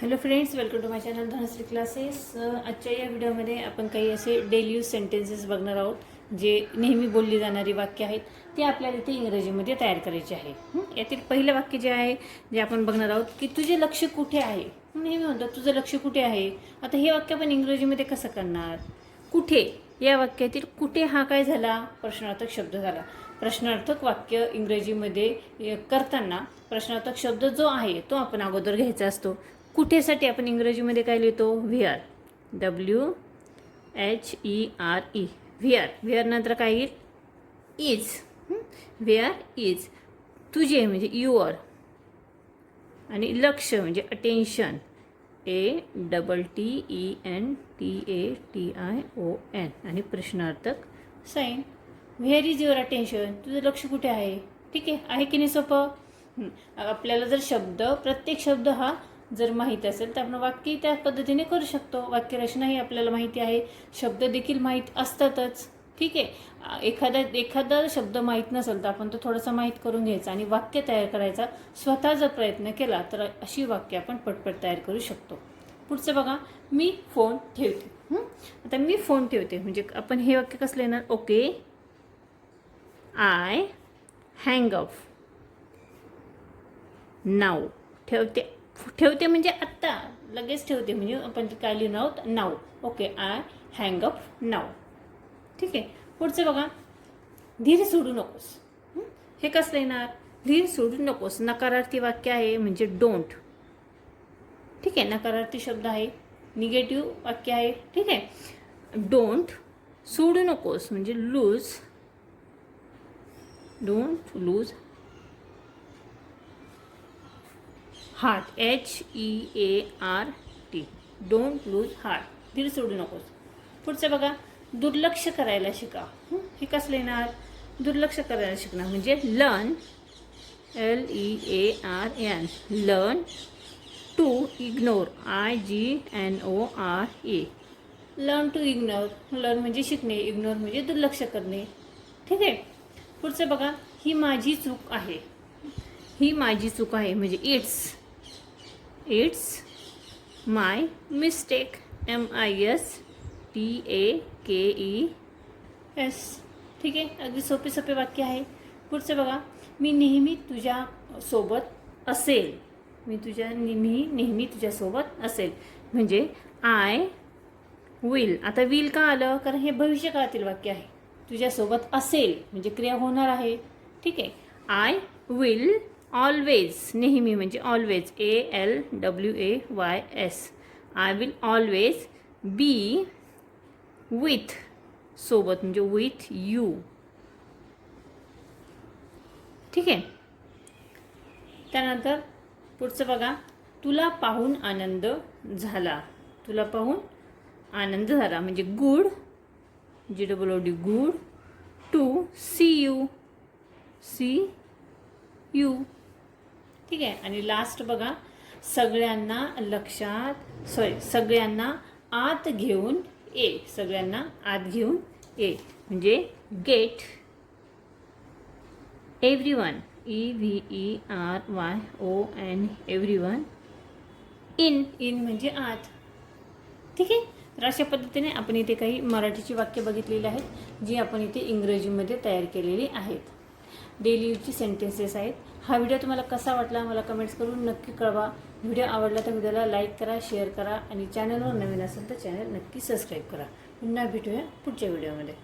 Hello friends, welcome to my channel Dhanashree classes. आजच्या या व्हिडिओमध्ये आपण काही असे डेली यूज सेंटेन्सेस बघणार आहोत जे नेहमी बोलली जाणारी वाक्य आहेत ते आपल्याला इथे इंग्रजीमध्ये तयार करायचे आहे. यातील पहिलं वाक्य जे आहे जे आपण बघणार आहोत की तुझे लक्ष कुठे आहे. नेहमी म्हणतात तुझं लक्ष कुठे आहे. आता हे वाक्य आपण इंग्रजीमध्ये कसं करणार. कुठे या वाक्यातील कुठे हा काय झाला, प्रश्नार्थक शब्द झाला. प्रश्नार्थक वाक्य इंग्रजीमध्ये करताना प्रश्नार्थक शब्द जो आहे तो आपण अगोदर घ्यायचा असतो. कुठेसाठी आपण इंग्रजीमध्ये काय लिहितो, व्हेअर, WHERE. व्हेअर, व्हेअर नंतर काय येईल, इज. Where is. तुझे म्हणजे युअर, आणि लक्ष म्हणजे अटेन्शन, ATTENTATION, आणि प्रश्नार्थक sign. Where is your attention, तुझं लक्ष कुठे आहे. ठीक आहे की नाही सोपं. आपल्याला जर शब्द, प्रत्येक शब्द हा जर माहीत असेल तर आपण वाक्य त्या पद्धतीने करू शकतो. वाक्यरचनाही आपल्याला माहिती आहे, शब्द देखील माहीत असतातच. ठीक आहे. एखादा शब्द माहीत नसेल तर आपण तो थोडासा माहीत करून घ्यायचा आणि वाक्य तयार करायचा. स्वतः जर प्रयत्न केला तर अशी वाक्य आपण पटपट तयार करू शकतो. पुढचं बघा, मी फोन ठेवते. आता मी फोन ठेवते म्हणजे आपण हे वाक्य कसलं येणार, okay I hang up now. ठेवते म्हणजे आत्ता लगेच ठेवते, म्हणजे आपण काय लिहिणार आहोत, now. Okay I hang up now. ठीक आहे. पुढचं बघा, धीर सोडू नकोस. हे कसं येणार, धीर सोडू नकोस. नकारार्थी वाक्य आहे म्हणजे डोंट. ठीक आहे, नकारार्थी शब्द आहे, निगेटिव्ह वाक्य आहे. ठीक आहे. डोंट सोडू नकोस म्हणजे lose. Don't lose heart, HEART. Don't lose heart, धीर सोडू नकोस. पुढचं बघा, दुर्लक्ष करायला शिका. हे कसं येणार, दुर्लक्ष करायला शिकणं म्हणजे learn, LEARN. Learn to ignore, IGNORE. Learn to ignore. Learn म्हणजे शिकणे, इग्नोर म्हणजे दुर्लक्ष करणे. ठीक आहे. पुढचं बघा, ही माझी चूक आहे. ही माझी चूक आहे म्हणजे इट्स माय मिस्टेक, MISTAKES. ठीक आहे, अगदी सोपे वाक्य आहे. पुढचं बघा, मी नेहमी तुझ्या सोबत असेल. मी नेहमी तुझ्यासोबत असेल म्हणजे आय विल. आता विल का आलं, कारण हे भविष्यकाळातील वाक्य आहे. तुझ्यासोबत असेल म्हणजे क्रिया होणार आहे. ठीक आहे. आय विल ऑलवेज, नेहमी म्हणजे always, ALWAYS. I will always be with, सोबत म्हणजे विथ यू. ठीक आहे. त्यानंतर पुढचं बघा, तुला पाहून आनंद झाला. तुला पाहून आनंद झाला म्हणजे good, GOOD, good. To see you. ठीक आहे. आणि लास्ट बघा, सगळ्यांना आत घेऊन ये. सगळ्यांना आत घेऊन ये म्हणजे get everyone, EVERYON, everyone. In म्हणजे आत. ठीक आहे. तर अशा पद्धतीने आपण इथे काही मराठीची वाक्य बघितलेली आहेत जी आपण इथे इंग्रजीमध्ये तयार केलेली आहेत. डेली यूजची सेंटेन्सेस आहेत. हा व्हिडिओ तुम्हाला कसा वाटला मला कमेंट्स करून नक्की कळवा. व्हिडिओ आवडला तर व्हिडिओला लाईक करा, शेअर करा, आणि चॅनलवर नवीन असेल तर चॅनल नक्की सबस्क्राईब करा. पुन्हा भेटूया पुढच्या व्हिडिओमध्ये.